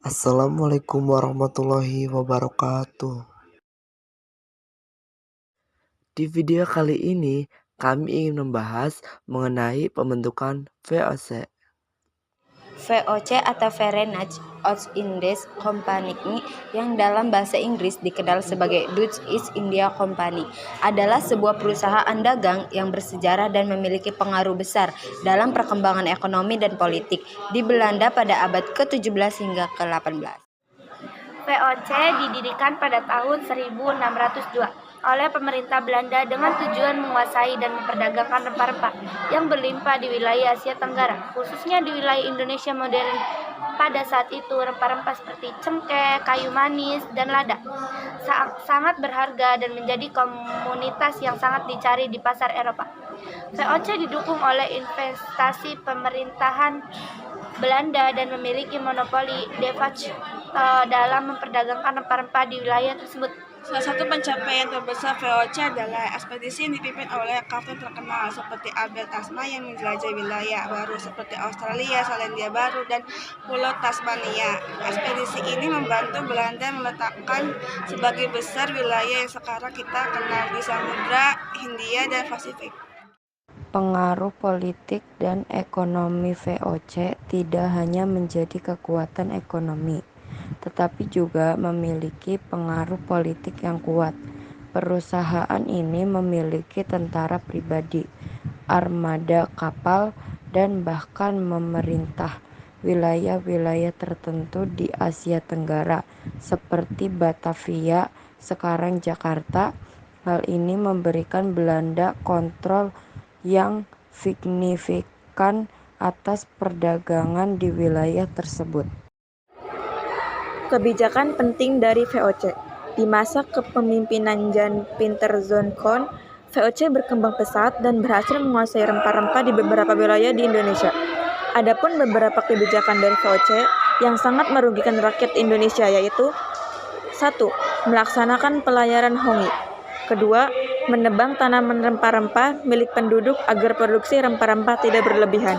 Assalamualaikum warahmatullahi wabarakatuh. Di video kali ini, kami ingin membahas mengenai pembentukan VOC. VOC atau Verenigde Oost-Indisch Compagnie yang dalam bahasa Inggris dikenal sebagai Dutch East India Company adalah sebuah perusahaan dagang yang bersejarah dan memiliki pengaruh besar dalam perkembangan ekonomi dan politik di Belanda pada abad ke-17 hingga ke-18. VOC didirikan pada tahun 1602 oleh pemerintah Belanda dengan tujuan menguasai dan memperdagangkan rempah-rempah yang berlimpah di wilayah Asia Tenggara, khususnya di wilayah Indonesia modern. Pada saat itu, rempah-rempah seperti cengkeh, kayu manis, dan lada sangat berharga dan menjadi komoditas yang sangat dicari di pasar Eropa. VOC didukung oleh investasi pemerintahan Belanda dan memiliki monopoli de facto dalam memperdagangkan rempah-rempah di wilayah tersebut. Salah satu pencapaian terbesar VOC adalah ekspedisi yang dipimpin oleh kapten terkenal seperti Albert Tasman yang menjelajahi wilayah baru seperti Australia, Selandia Baru, dan Pulau Tasmania. Ekspedisi ini membantu Belanda meletakkan sebagian besar wilayah yang sekarang kita kenal di Samudra Hindia dan Pasifik. Pengaruh politik dan ekonomi VOC tidak hanya menjadi kekuatan ekonomi, tetapi juga memiliki pengaruh politik yang kuat. Perusahaan ini memiliki tentara pribadi, armada kapal, dan bahkan memerintah wilayah-wilayah tertentu di Asia Tenggara, seperti Batavia, sekarang Jakarta. Hal ini memberikan Belanda kontrol yang signifikan atas perdagangan di wilayah tersebut. Kebijakan penting dari VOC. Di masa kepemimpinan Jan Pieterszoon, VOC berkembang pesat dan berhasil menguasai rempah-rempah di beberapa wilayah di Indonesia. Adapun beberapa kebijakan dari VOC yang sangat merugikan rakyat Indonesia yaitu 1. Melaksanakan pelayaran hongi. Kedua, menebang tanaman rempah-rempah milik penduduk agar produksi rempah-rempah tidak berlebihan.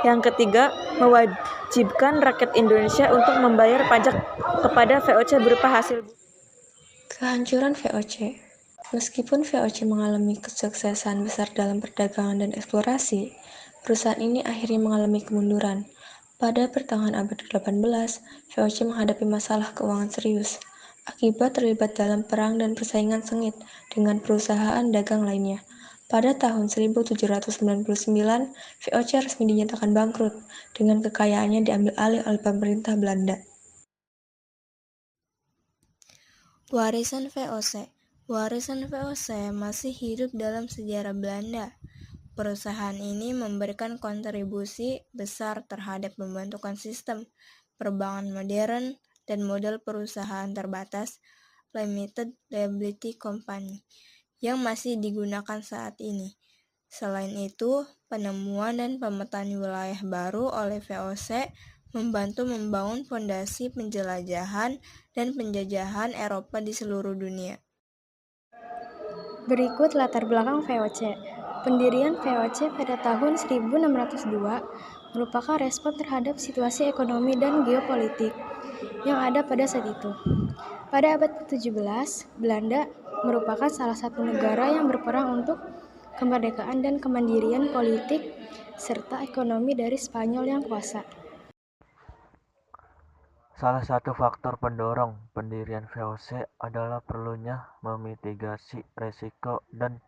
Yang ketiga, mewajibkan rakyat Indonesia untuk membayar pajak kepada VOC berupa hasil. Kehancuran VOC. Meskipun VOC mengalami kesuksesan besar dalam perdagangan dan eksplorasi, perusahaan ini akhirnya mengalami kemunduran. Pada pertengahan abad ke-18, VOC menghadapi masalah keuangan serius akibat terlibat dalam perang dan persaingan sengit dengan perusahaan dagang lainnya. Pada tahun 1799, VOC resmi dinyatakan bangkrut dengan kekayaannya diambil alih oleh pemerintah Belanda. Warisan VOC. Warisan VOC masih hidup dalam sejarah Belanda. Perusahaan ini memberikan kontribusi besar terhadap pembentukan sistem perbankan modern dan model perusahaan terbatas Limited Liability Company yang masih digunakan saat ini. Selain itu, penemuan dan pemetaan wilayah baru oleh VOC membantu membangun fondasi penjelajahan dan penjajahan Eropa di seluruh dunia. Berikut latar belakang VOC. Pendirian VOC pada tahun 1602 merupakan respon terhadap situasi ekonomi dan geopolitik yang ada pada saat itu. Pada abad ke-17, Belanda merupakan salah satu negara yang berperang untuk kemerdekaan dan kemandirian politik serta ekonomi dari Spanyol yang kuasa. Salah satu faktor pendorong pendirian VOC adalah perlunya memitigasi resiko dan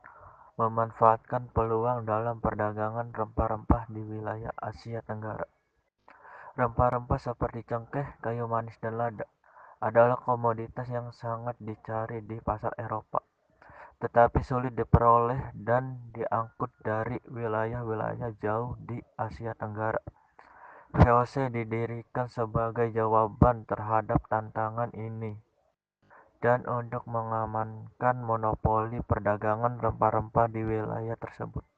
memanfaatkan peluang dalam perdagangan rempah-rempah di wilayah Asia Tenggara. Rempah-rempah seperti cengkeh, kayu manis, dan lada adalah komoditas yang sangat dicari di pasar Eropa, tetapi sulit diperoleh dan diangkut dari wilayah-wilayah jauh di Asia Tenggara. VOC didirikan sebagai jawaban terhadap tantangan ini dan untuk mengamankan monopoli perdagangan rempah-rempah di wilayah tersebut.